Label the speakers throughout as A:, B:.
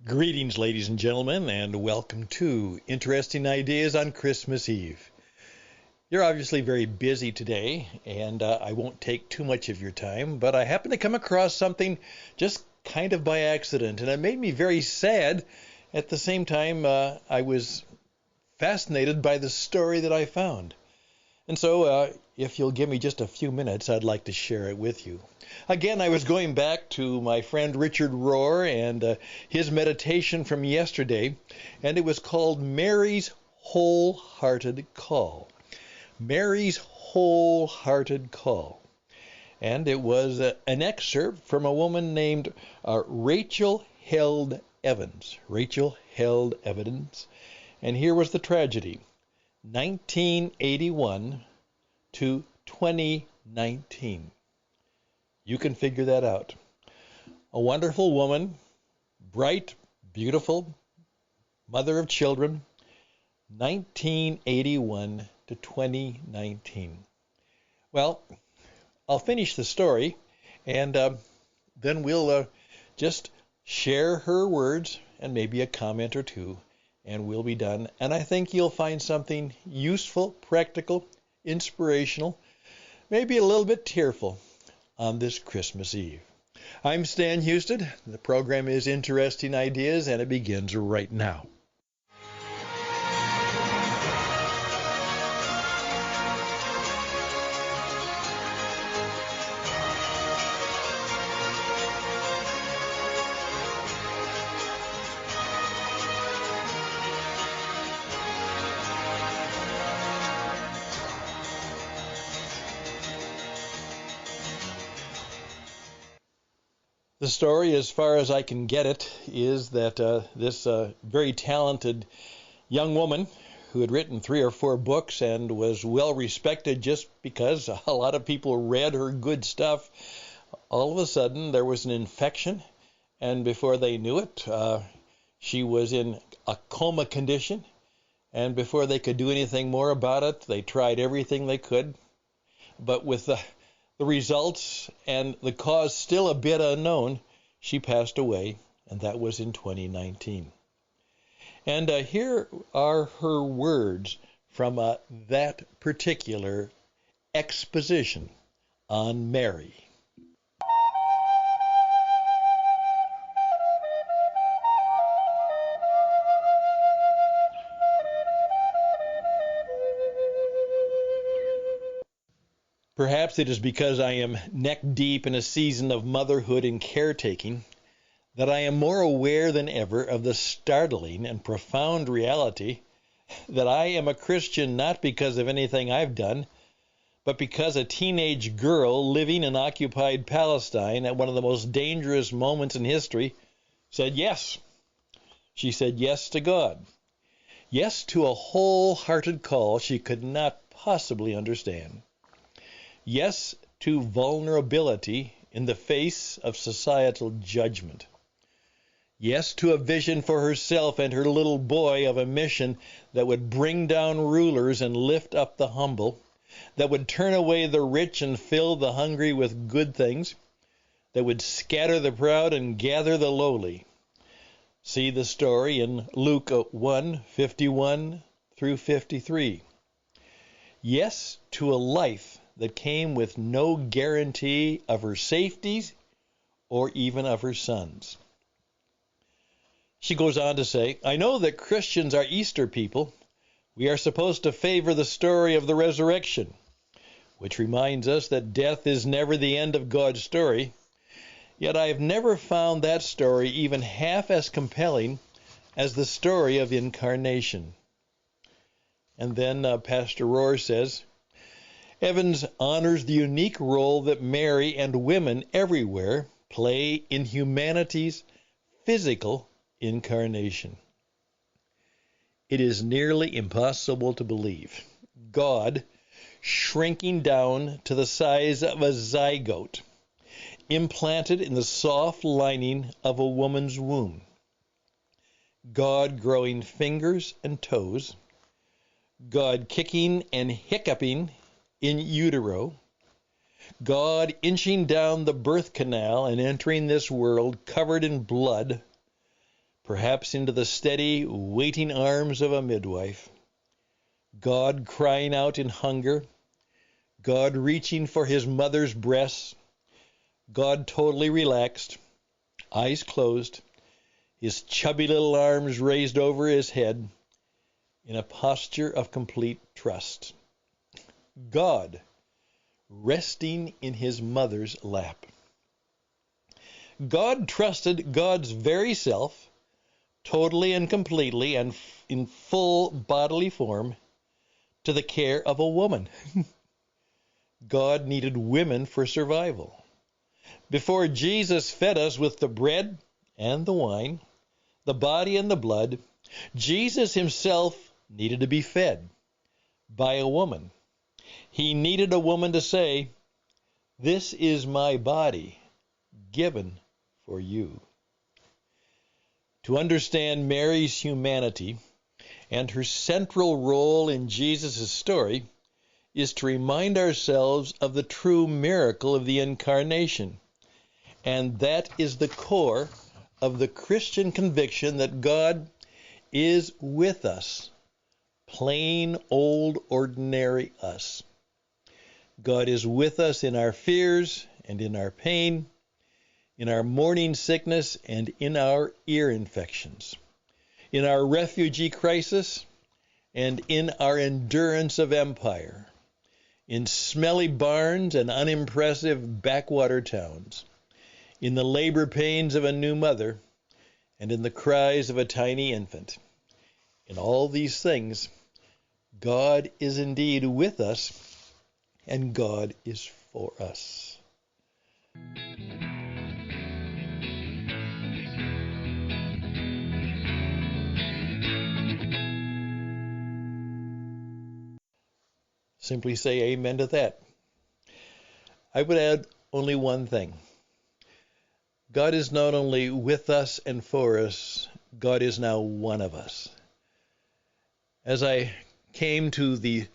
A: Greetings, ladies and gentlemen, and welcome to Interesting Ideas on Christmas Eve. You're obviously very busy today, and I won't take too much of your time, but I happened to come across something just kind of by accident, and it made me very sad. At the same time, I was fascinated by the story that I found. And so, if you'll give me just a few minutes, I'd like to share it with you. Again, I was going back to my friend Richard Rohr and his meditation from yesterday, and it was called Mary's Wholehearted Call. Mary's Wholehearted Call. And it was an excerpt from a woman named Rachel Held Evans. Rachel Held Evans. And here was the tragedy. 1981 to 2019. You can figure that out. A wonderful woman, bright, beautiful, mother of children, 1981 to 2019. Well, I'll finish the story, and then we'll just share her words and maybe a comment or two, and we'll be done. And I think you'll find something useful, practical, inspirational, maybe a little bit tearful on this Christmas Eve. I'm Stan Houston. The program is Interesting Ideas, and it begins right now. The story, as far as I can get it, is that this very talented young woman who had written 3 or 4 books and was well respected just because a lot of people read her good stuff, all of a sudden there was an infection, and before they knew it, she was in a coma condition, and before they could do anything more about it, they tried everything they could, but with the results and the cause still a bit unknown, she passed away, and that was in 2019. And here are her words from that particular exposition on Mary. Perhaps it is because I am neck deep in a season of motherhood and caretaking that I am more aware than ever of the startling and profound reality that I am a Christian not because of anything I've done, but because a teenage girl living in occupied Palestine at one of the most dangerous moments in history said yes. She said yes to God. Yes to a wholehearted call she could not possibly understand. Yes to vulnerability in the face of societal judgment. Yes to a vision for herself and her little boy of a mission that would bring down rulers and lift up the humble, that would turn away the rich and fill the hungry with good things, that would scatter the proud and gather the lowly. See the story in Luke 1:51 through 53. Yes to a life that came with no guarantee of her safety or even of her sons. She goes on to say, I know that Christians are Easter people. We are supposed to favor the story of the resurrection, which reminds us that death is never the end of God's story. Yet I have never found that story even half as compelling as the story of incarnation. And then Pastor Rohr says, Evans honors the unique role that Mary and women everywhere play in humanity's physical incarnation. It is nearly impossible to believe. God, shrinking down to the size of a zygote, implanted in the soft lining of a woman's womb. God growing fingers and toes. God kicking and hiccuping in utero, God inching down the birth canal and entering this world covered in blood, perhaps into the steady, waiting arms of a midwife. God crying out in hunger, God reaching for his mother's breasts, God totally relaxed, eyes closed, his chubby little arms raised over his head in a posture of complete trust. God resting in his mother's lap. God trusted God's very self, totally and completely and in full bodily form, to the care of a woman. God needed women for survival. Before Jesus fed us with the bread and the wine, the body and the blood, Jesus himself needed to be fed by a woman. He needed a woman to say, "This is my body given for you." To understand Mary's humanity and her central role in Jesus' story is to remind ourselves of the true miracle of the Incarnation. And that is the core of the Christian conviction that God is with us, plain old ordinary us. God is with us in our fears and in our pain, in our morning sickness and in our ear infections, in our refugee crisis and in our endurance of empire, in smelly barns and unimpressive backwater towns, in the labor pains of a new mother, and in the cries of a tiny infant. In all these things, God is indeed with us, and God is for us. Simply say amen to that. I would add only one thing. God is not only with us and for us, God is now one of us. As I came to the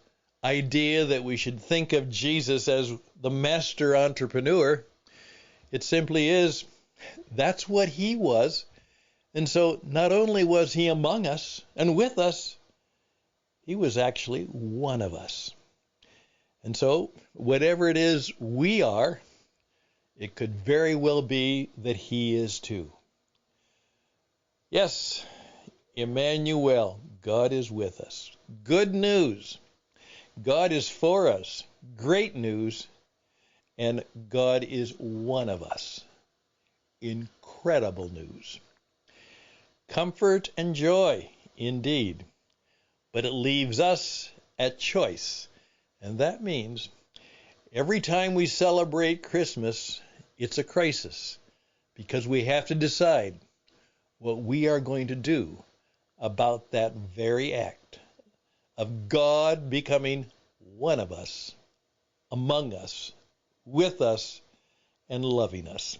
A: idea that we should think of Jesus as the master entrepreneur, it simply is, that's what he was. And so not only was he among us and with us, he was actually one of us. And so whatever it is we are, it could very well be that he is too. Yes, Emmanuel, God is with us. Good news. God is for us. Great news. And God is one of us. Incredible news. Comfort and joy, indeed. But it leaves us at choice. And that means every time we celebrate Christmas, it's a crisis, because we have to decide what we are going to do about that very act of God becoming one of us, among us, with us, and loving us.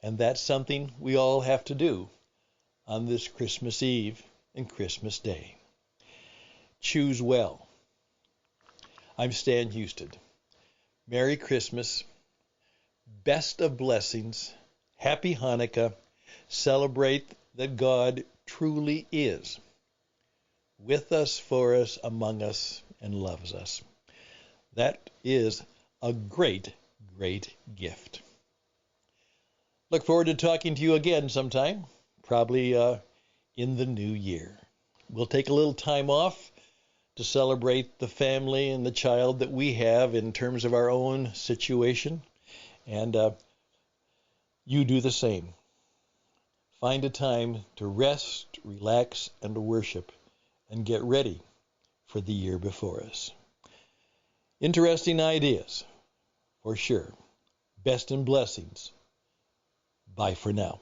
A: And that's something we all have to do on this Christmas Eve and Christmas Day. Choose well. I'm Stan Houston. Merry Christmas. Best of blessings. Happy Hanukkah. Celebrate that God truly is with us, for us, among us, and loves us. That is a great, great gift. Look forward to talking to you again sometime, probably in the new year. We'll take a little time off to celebrate the family and the child that we have in terms of our own situation. And you do the same. Find a time to rest, relax, and to worship, and get ready for the year before us. Interesting ideas, for sure. Best in blessings. Bye for now.